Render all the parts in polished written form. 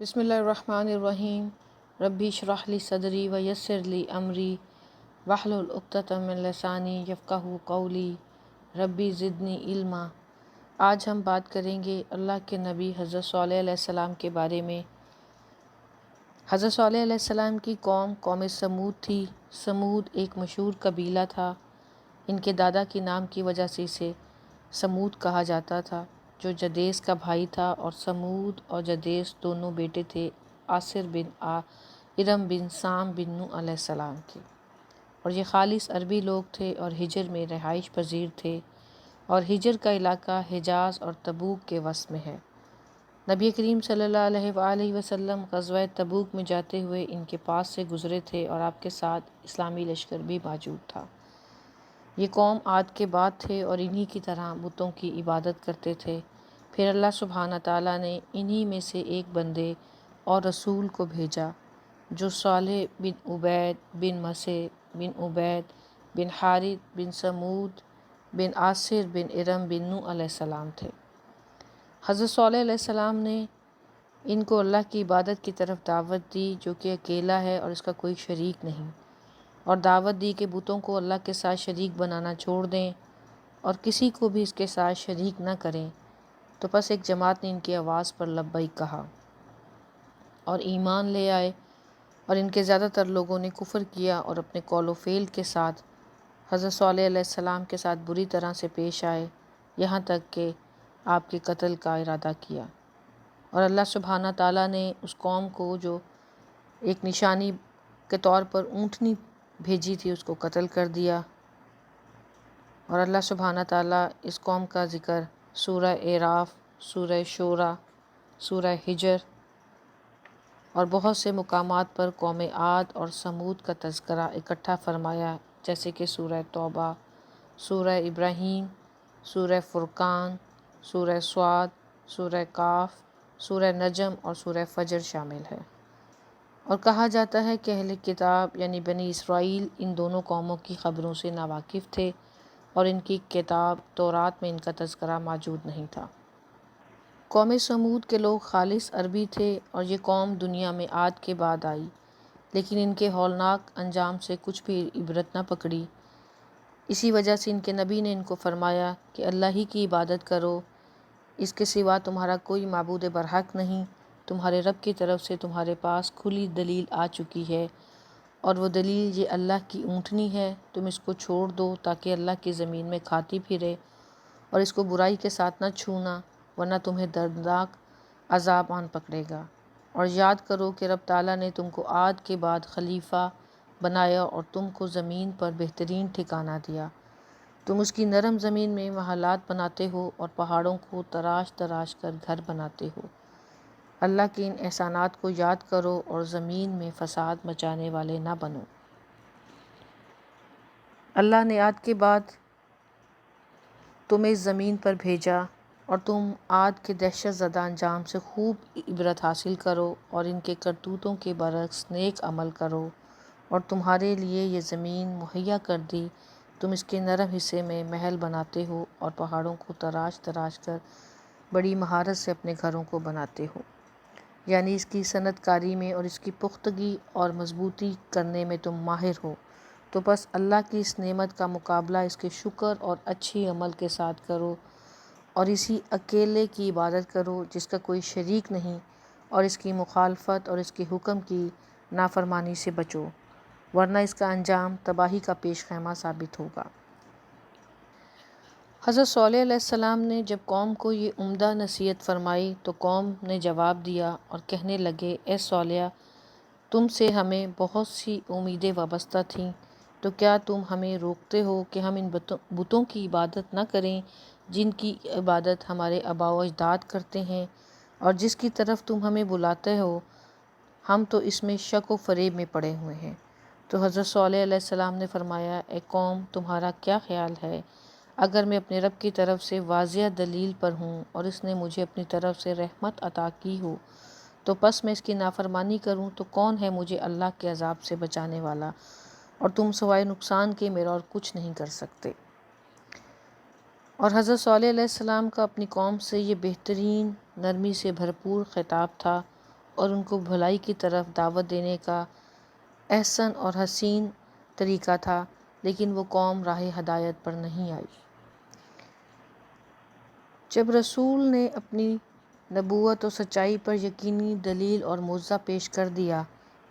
بسم اللہ الرحمن الرحیم ربی اشرح لی صدری ویسر لی امری واحلل عقدۃ من لسانی یفقہوا قولی ربی زدنی علما۔ آج ہم بات کریں گے اللہ کے نبی حضرت صالح علیہ السلام کے بارے میں۔ حضرت صالح علیہ السلام کی قوم سمود تھی۔ سمود ایک مشہور قبیلہ تھا۔ ان کے دادا کے نام کی وجہ سے اسے سمود کہا جاتا تھا، جو جدیس کا بھائی تھا، اور سمود اور جدیس دونوں بیٹے تھے آصر بن ارم بن سام بن نوح علیہ السلام کے، اور یہ خالص عربی لوگ تھے اور ہجر میں رہائش پذیر تھے، اور ہجر کا علاقہ حجاز اور تبوک کے وسط میں ہے۔ نبی کریم صلی اللہ علیہ وآلہ وسلم غزوہ تبوک میں جاتے ہوئے ان کے پاس سے گزرے تھے، اور آپ کے ساتھ اسلامی لشکر بھی موجود تھا۔ یہ قوم عاد کے بعد تھے اور انہی کی طرح بتوں کی عبادت کرتے تھے۔ پھر اللہ سبحانہ تعالیٰ نے انہی میں سے ایک بندے اور رسول کو بھیجا، جو صالح بن عبید بن مسیح بن عبید بن حارث بن سمود بن آصر بن ارم بن نوح علیہ السلام تھے۔ حضرت صالح علیہ السلام نے ان کو اللہ کی عبادت کی طرف دعوت دی، جو کہ اکیلا ہے اور اس کا کوئی شریک نہیں، اور دعوت دی کہ بتوں کو اللہ کے ساتھ شریک بنانا چھوڑ دیں اور کسی کو بھی اس کے ساتھ شریک نہ کریں۔ تو پس ایک جماعت نے ان کی آواز پر لبیک کہا اور ایمان لے آئے، اور ان کے زیادہ تر لوگوں نے کفر کیا اور اپنے قول و فعل کے ساتھ حضرت صالح علیہ السلام کے ساتھ بری طرح سے پیش آئے، یہاں تک کہ آپ کے قتل کا ارادہ کیا۔ اور اللہ سبحانہ تعالیٰ نے اس قوم کو جو ایک نشانی کے طور پر اونٹنی بھیجی تھی، اس کو قتل کر دیا۔ اور اللہ سبحانہ تعالیٰ اس قوم کا ذکر سورہ اعراف، سورہ شورى، سورہ ہجر اور بہت سے مقامات پر قوم عاد اور سمود کا تذکرہ اکٹھا فرمایا، جیسے کہ سورہ توبہ، سورہ ابراہیم، سورہ فرقان، سورہ صاد، سورہ کاف، سورہ نجم اور سورہ فجر شامل ہے۔ اور کہا جاتا ہے کہ اہل کتاب یعنی بنی اسرائیل ان دونوں قوموں کی خبروں سے ناواقف تھے، اور ان کی کتاب تورات میں ان کا تذکرہ موجود نہیں تھا۔ قوم سمود کے لوگ خالص عربی تھے، اور یہ قوم دنیا میں عاد کے بعد آئی، لیکن ان کے ہولناک انجام سے کچھ بھی عبرت نہ پکڑی۔ اسی وجہ سے ان کے نبی نے ان کو فرمایا کہ اللہ ہی کی عبادت کرو، اس کے سوا تمہارا کوئی معبود برحق نہیں۔ تمہارے رب کی طرف سے تمہارے پاس کھلی دلیل آ چکی ہے، اور وہ دلیل یہ اللہ کی اونٹنی ہے۔ تم اس کو چھوڑ دو تاکہ اللہ کی زمین میں کھاتی پھرے، اور اس کو برائی کے ساتھ نہ چھونا، ورنہ تمہیں دردناک عذاب آن پکڑے گا۔ اور یاد کرو کہ رب تعالیٰ نے تم کو عاد کے بعد خلیفہ بنایا اور تم کو زمین پر بہترین ٹھکانہ دیا۔ تم اس کی نرم زمین میں محلات بناتے ہو اور پہاڑوں کو تراش تراش کر گھر بناتے ہو۔ اللہ کے ان احسانات کو یاد کرو اور زمین میں فساد مچانے والے نہ بنو۔ اللہ نے عاد کے بعد تمہیں اس زمین پر بھیجا، اور تم عاد کے دہشت زدہ انجام سے خوب عبرت حاصل کرو، اور ان کے کرتوتوں کے برعکس نیک عمل کرو، اور تمہارے لیے یہ زمین مہیا کر دی۔ تم اس کے نرم حصے میں محل بناتے ہو اور پہاڑوں کو تراش تراش کر بڑی مہارت سے اپنے گھروں کو بناتے ہو، یعنی اس کی صنعت کاری میں اور اس کی پختگی اور مضبوطی کرنے میں تم ماہر ہو۔ تو بس اللہ کی اس نعمت کا مقابلہ اس کے شکر اور اچھی عمل کے ساتھ کرو، اور اسی اکیلے کی عبادت کرو جس کا کوئی شریک نہیں، اور اس کی مخالفت اور اس کے حکم کی نافرمانی سے بچو، ورنہ اس کا انجام تباہی کا پیش خیمہ ثابت ہوگا۔ حضرت صالح علیہ السلام نے جب قوم کو یہ عمدہ نصیحت فرمائی تو قوم نے جواب دیا اور کہنے لگے، اے صالح، تم سے ہمیں بہت سی امیدیں وابستہ تھیں، تو کیا تم ہمیں روکتے ہو کہ ہم ان بتوں کی عبادت نہ کریں جن کی عبادت ہمارے آباء و اجداد کرتے ہیں، اور جس کی طرف تم ہمیں بلاتے ہو ہم تو اس میں شک و فریب میں پڑے ہوئے ہیں۔ تو حضرت صالح علیہ السلام نے فرمایا، اے قوم، تمہارا کیا خیال ہے اگر میں اپنے رب کی طرف سے واضح دلیل پر ہوں اور اس نے مجھے اپنی طرف سے رحمت عطا کی ہو، تو پس میں اس کی نافرمانی کروں تو کون ہے مجھے اللہ کے عذاب سے بچانے والا، اور تم سوائے نقصان کے میرا اور کچھ نہیں کر سکتے۔ اور حضرت صالح علیہ السلام کا اپنی قوم سے یہ بہترین نرمی سے بھرپور خطاب تھا، اور ان کو بھلائی کی طرف دعوت دینے کا احسن اور حسین طریقہ تھا، لیکن وہ قوم راہ ہدایت پر نہیں آئی۔ جب رسول نے اپنی نبوت اور سچائی پر یقینی دلیل اور معجزہ پیش کر دیا،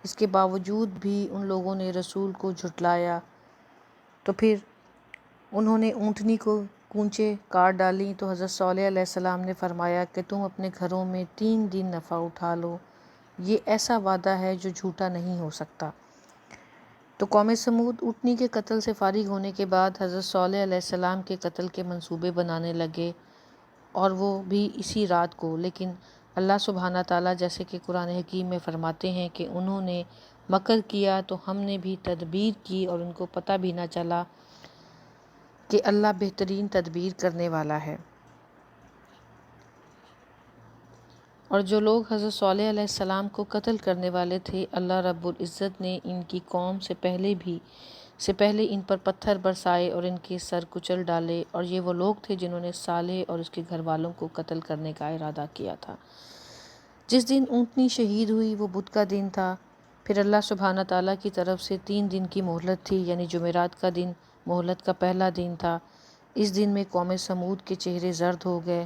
اس کے باوجود بھی ان لوگوں نے رسول کو جھٹلایا، تو پھر انہوں نے اونٹنی کو کونچیں کاٹ ڈالیں تو حضرت صالح علیہ السلام نے فرمایا کہ تم اپنے گھروں میں 3 دن نفع اٹھا لو، یہ ایسا وعدہ ہے جو جھوٹا نہیں ہو سکتا۔ تو قوم سمود اونٹنی کے قتل سے فارغ ہونے کے بعد حضرت صالح علیہ السلام کے قتل کے منصوبے بنانے لگے، اور وہ بھی اسی رات کو۔ لیکن اللہ سبحانہ تعالیٰ جیسے کہ قرآن حکیم میں فرماتے ہیں کہ انہوں نے مکر کیا تو ہم نے بھی تدبیر کی، اور ان کو پتہ بھی نہ چلا کہ اللہ بہترین تدبیر کرنے والا ہے۔ اور جو لوگ حضرت صالح علیہ السلام کو قتل کرنے والے تھے، اللہ رب العزت نے ان کی قوم سے پہلے ان پر پتھر برسائے اور ان کے سر کچل ڈالے، اور یہ وہ لوگ تھے جنہوں نے صالح اور اس کے گھر والوں کو قتل کرنے کا ارادہ کیا تھا۔ جس دن اونٹنی شہید ہوئی وہ بدھ کا دن تھا۔ پھر اللہ سبحانہ تعالیٰ کی طرف سے 3 دن کی مہلت تھی، یعنی جمعرات کا دن مہلت کا پہلا دن تھا۔ اس دن میں قوم سمود کے چہرے زرد ہو گئے۔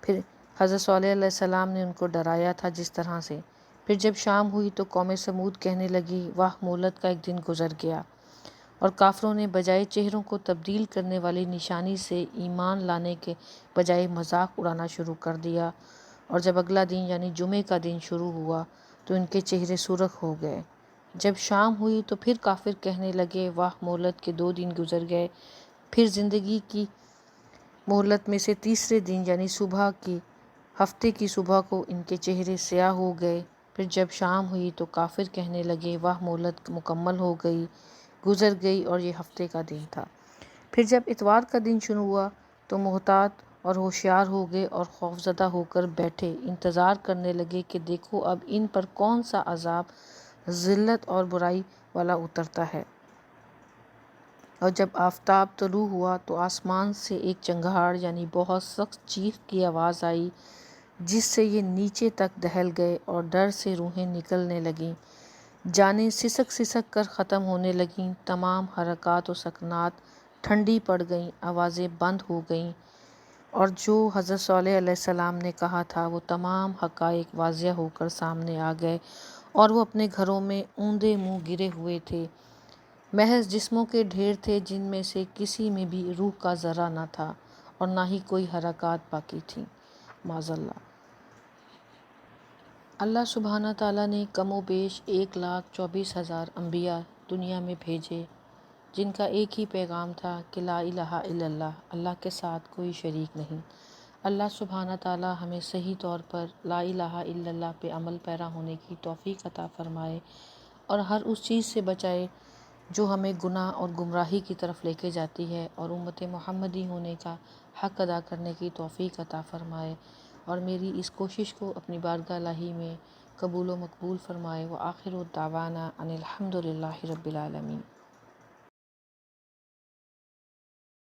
پھر حضرت صالح علیہ السلام نے ان کو ڈرایا تھا جس طرح سے۔ پھر جب شام ہوئی تو قوم سمود کہنے لگی، واہ، مہلت کا ایک دن گزر گیا۔ اور کافروں نے بجائے چہروں کو تبدیل کرنے والی نشانی سے ایمان لانے کے بجائے مذاق اڑانا شروع کر دیا، اور جب اگلا دن یعنی جمعے کا دن شروع ہوا تو ان کے چہرے سرخ ہو گئے۔ جب شام ہوئی تو پھر کافر کہنے لگے، واہ، مہلت کے 2 دن گزر گئے۔ پھر زندگی کی مہلت میں سے تیسرے دن یعنی ہفتے کی صبح کو ان کے چہرے سیاہ ہو گئے۔ پھر جب شام ہوئی تو کافر کہنے لگے، واہ، مہلت مکمل گزر گئی اور یہ ہفتے کا دن تھا۔ پھر جب اتوار کا دن شروع ہوا تو محتاط اور ہوشیار ہو گئے اور خوفزدہ ہو کر بیٹھے انتظار کرنے لگے کہ دیکھو اب ان پر کون سا عذاب ذلت اور برائی والا اترتا ہے۔ اور جب آفتاب طلوع ہوا تو آسمان سے ایک چنگھاڑ یعنی بہت سخت چیخ کی آواز آئی، جس سے یہ نیچے تک دہل گئے اور ڈر سے روحیں نکلنے لگیں، جانیں سسک سسک کر ختم ہونے لگیں، تمام حرکات و سکنات ٹھنڈی پڑ گئیں، آوازیں بند ہو گئیں، اور جو حضرت صالح علیہ السلام نے کہا تھا وہ تمام حقائق واضح ہو کر سامنے آ گئے، اور وہ اپنے گھروں میں اوندے منہ گرے ہوئے تھے۔ محض جسموں کے ڈھیر تھے جن میں سے کسی میں بھی روح کا ذرہ نہ تھا، اور نہ ہی کوئی حرکات باقی تھیں، معاذ اللہ۔ اللہ سبحانہ تعالیٰ نے کم و بیش 1,24,000 انبیاء دنیا میں بھیجے، جن کا ایک ہی پیغام تھا کہ لا الہ الا اللہ، اللہ کے ساتھ کوئی شریک نہیں۔ اللہ سبحانہ تعالیٰ ہمیں صحیح طور پر لا الہ الا اللہ پہ عمل پیرا ہونے کی توفیق عطا فرمائے، اور ہر اس چیز سے بچائے جو ہمیں گناہ اور گمراہی کی طرف لے کے جاتی ہے، اور امت محمدی ہونے کا حق ادا کرنے کی توفیق عطا فرمائے، اور میری اس کوشش کو اپنی بارگاہ الہی میں قبول و مقبول فرمائے۔ وآخر دعوانا ان الحمد للہ رب العالمین۔